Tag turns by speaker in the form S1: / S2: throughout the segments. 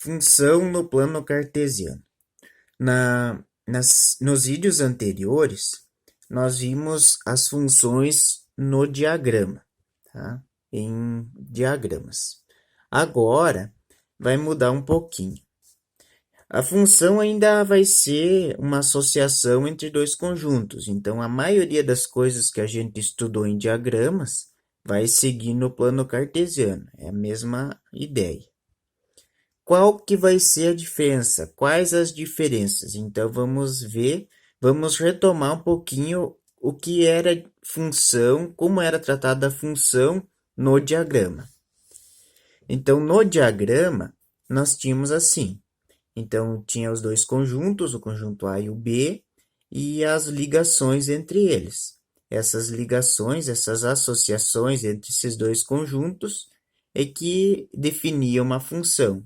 S1: Função no plano cartesiano. Nos vídeos anteriores, nós vimos as funções no diagrama, tá? Em diagramas. Agora, vai mudar um pouquinho. A função ainda vai ser uma associação entre dois conjuntos. Então, a maioria das coisas que a gente estudou em diagramas vai seguir no plano cartesiano. É a mesma ideia. Qual que vai ser a diferença? Quais as diferenças? Então, vamos retomar um pouquinho o que era função, como era tratada a função no diagrama. Então, no diagrama, nós tínhamos assim. Então, tinha os dois conjuntos, o conjunto A e o B, e as ligações entre eles. Essas ligações, essas associações entre esses dois conjuntos é que definiam uma função.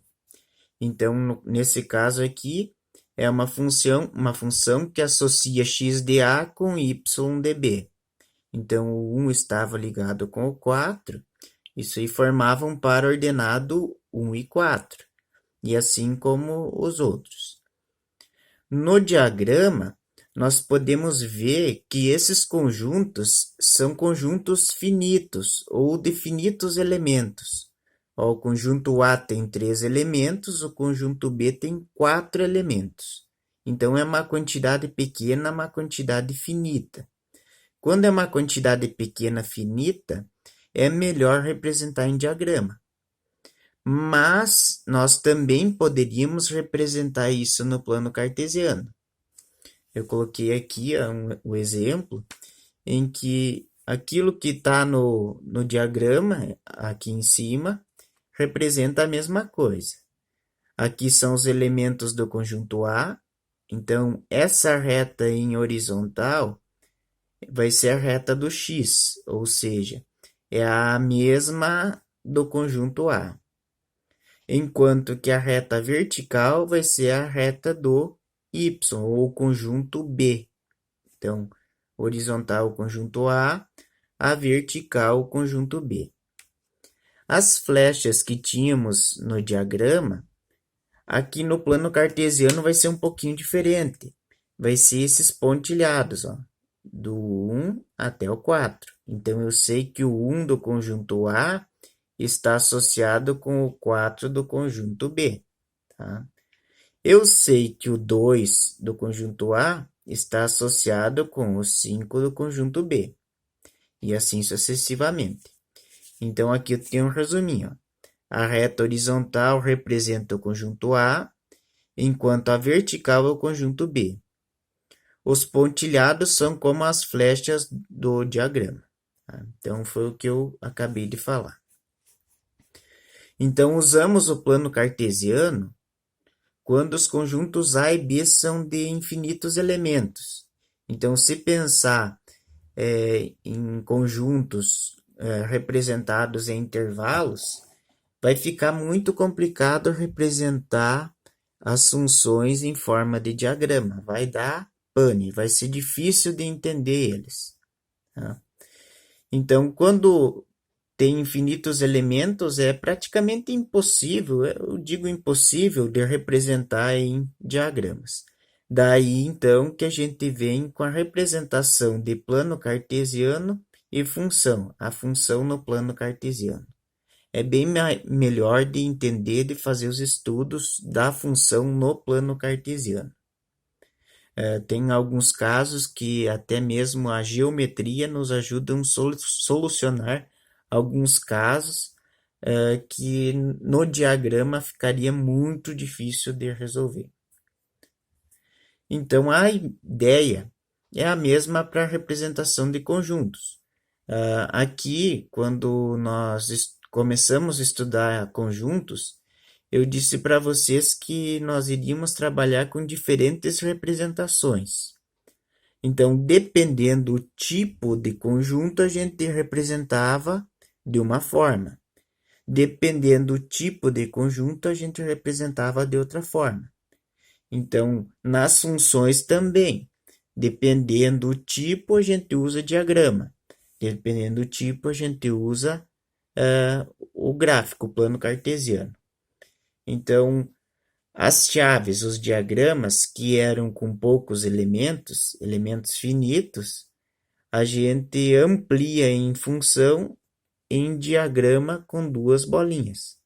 S1: Então, nesse caso aqui, é uma função que associa x de A com y de B. Então, o 1 estava ligado com o 4, isso aí formava um par ordenado 1 e 4, e assim como os outros. No diagrama, nós podemos ver que esses conjuntos são conjuntos finitos ou de finitos elementos. Ó, o conjunto A tem 3 elementos, o conjunto B tem 4 elementos. Então, é uma quantidade pequena, uma quantidade finita. Quando é uma quantidade pequena finita, é melhor representar em diagrama. Mas nós também poderíamos representar isso no plano cartesiano. Eu coloquei aqui o exemplo em que aquilo que está no diagrama, aqui em cima, representa a mesma coisa. Aqui são os elementos do conjunto A, então essa reta em horizontal vai ser a reta do x, ou seja, é a mesma do conjunto A. Enquanto que a reta vertical vai ser a reta do y, ou conjunto B. Então, horizontal o conjunto A vertical o conjunto B. As flechas que tínhamos no diagrama, aqui no plano cartesiano vai ser um pouquinho diferente. Vai ser esses pontilhados, ó, do 1 até o 4. Então, eu sei que o 1 do conjunto A está associado com o 4 do conjunto B. Tá? Eu sei que o 2 do conjunto A está associado com o 5 do conjunto B. E assim sucessivamente. Então, aqui eu tenho um resuminho. A reta horizontal representa o conjunto A, enquanto a vertical é o conjunto B. Os pontilhados são como as flechas do diagrama. Tá? Então, foi o que eu acabei de falar. Então, usamos o plano cartesiano quando os conjuntos A e B são de infinitos elementos. Então, se pensar em conjuntos representados em intervalos, vai ficar muito complicado representar as funções em forma de diagrama. Vai dar pane, vai ser difícil de entender eles. Tá? Então, quando tem infinitos elementos, é praticamente impossível, eu digo impossível, de representar em diagramas. Daí, então, que a gente vem com a representação de plano cartesiano e função, a função no plano cartesiano. É bem melhor de entender, de fazer os estudos da função no plano cartesiano. Tem alguns casos que até mesmo a geometria nos ajuda a solucionar alguns casos que no diagrama ficaria muito difícil de resolver. Então, a ideia é a mesma para a representação de conjuntos. Aqui, quando nós começamos a estudar conjuntos, eu disse para vocês que nós iríamos trabalhar com diferentes representações. Então, dependendo do tipo de conjunto, a gente representava de uma forma. Dependendo do tipo de conjunto, a gente representava de outra forma. Então, nas funções também. Dependendo do tipo, a gente usa diagrama. Dependendo do tipo, a gente usa o gráfico, o plano cartesiano. Então, As chaves, os diagramas que eram com poucos elementos, elementos finitos, a gente amplia em função em diagrama com duas bolinhas.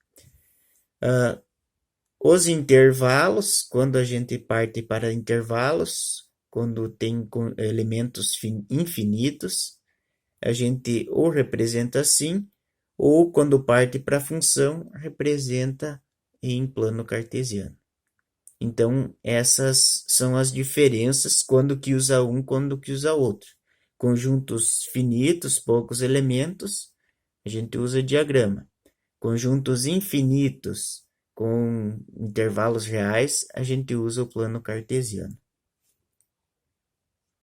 S1: Os intervalos, quando a gente parte para intervalos, quando tem elementos infinitos, a gente ou representa assim, ou quando parte para a função, representa em plano cartesiano. Então, essas são as diferenças quando que usa um, quando que usa outro. Conjuntos finitos, poucos elementos, a gente usa diagrama. Conjuntos infinitos, com intervalos reais, a gente usa o plano cartesiano.